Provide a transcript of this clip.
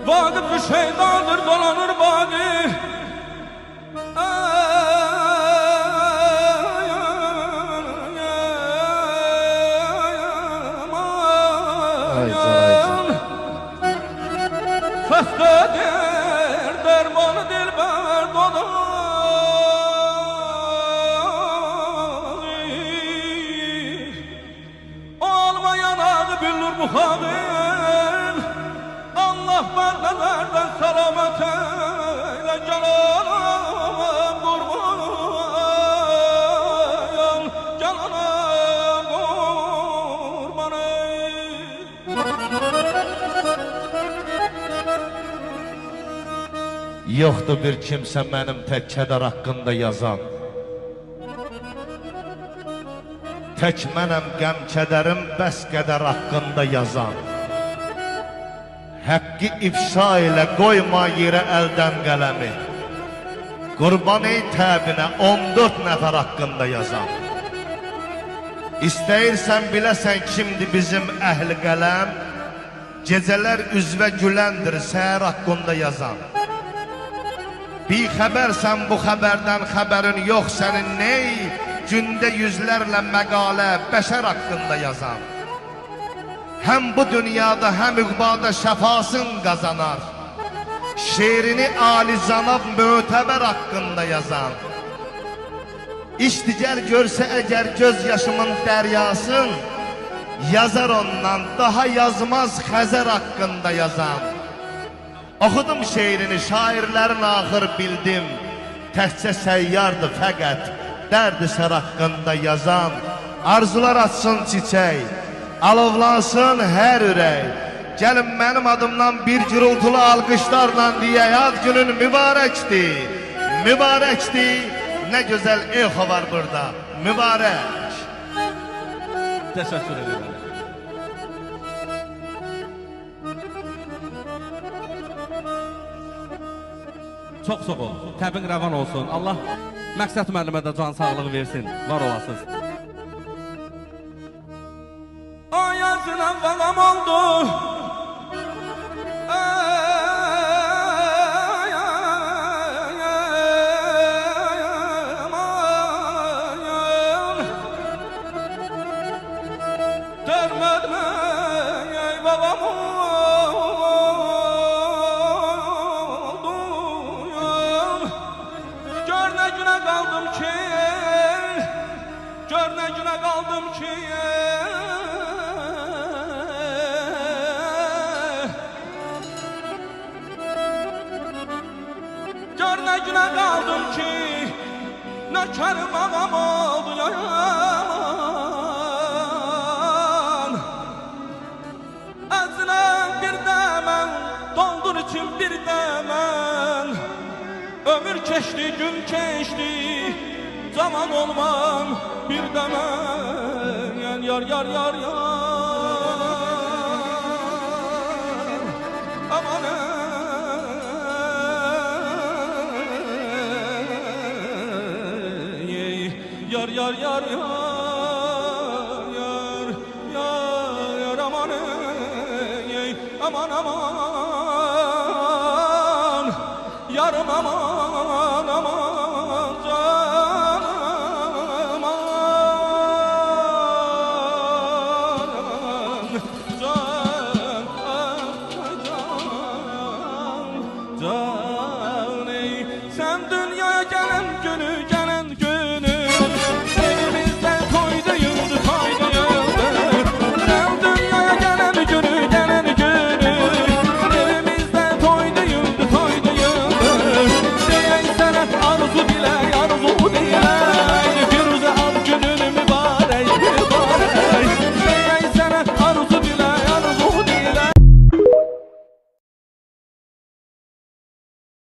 Vakıf bir şeydandır dolanır bani. Festedir dermanı dilber dodur. Olmayan adı bilir bu halin. Allah benlerden selamet eyle cananım kurban. Cananım kurban. Yoxdur bir kimsə mənim tək kədər haqqında yazan. Tək mənəm qəm kədərim bəs qədər haqqında yazan. Həqqi ifşa ilə qoyma yerə əldən qələmi. Qurban ey təbinə 14 nəfər haqqında yazan. İstəyirsən biləsən kimdir bizim əhli qələm. Gecələr üzvə güləndir səhər haqqında yazan. Bir xəbərsən bu xəbərdən xəbərin yox sənin ney? Gündə yüzlərlə məqalə bəşər haqqında yazan. Həm bu dünyada həm üqbada şəfasın qazanar. Şeirini alizanab mötəbər haqqında yazan. İşdigər görsə əgər göz yaşımın dəryasın, yazar ondan daha yazmaz Xəzər haqqında yazan. Oxudum şeirini, şairlərin axır bildim. Təhcə səyyardı fəqət, dərdi sər haqqında yazan. Arzular açsın çiçək, alovlansın hər ürək. Gəlin mənim adımdan bir gürültülü alqışlarla deyək, ad günün mübarəkdir, mübarəkdir. Nə gözəl eho var burada, mübarək. Təşəkkür ederim. Çox sağ ol, təbin rəvan olsun. Allah Məqsəd müəllimə də can sağlığı versin, var olasınız. Ayazın əvvəlam oldu. Görmədim ey babam oldu. Gör nə günə qaldım ki, gör nə günə qaldım ki, gör nə günə qaldım ki, nökərim ağam oldu yaman. Əzinə bir dəmən, doldur için bir dəmən. Ömür keçdi, gün keçdi, zaman olmam bir dəmən. Yar, yar, yar, yar. Aman yar, yar, yar, yar, yar, yar, aman aman, aman, yarım aman.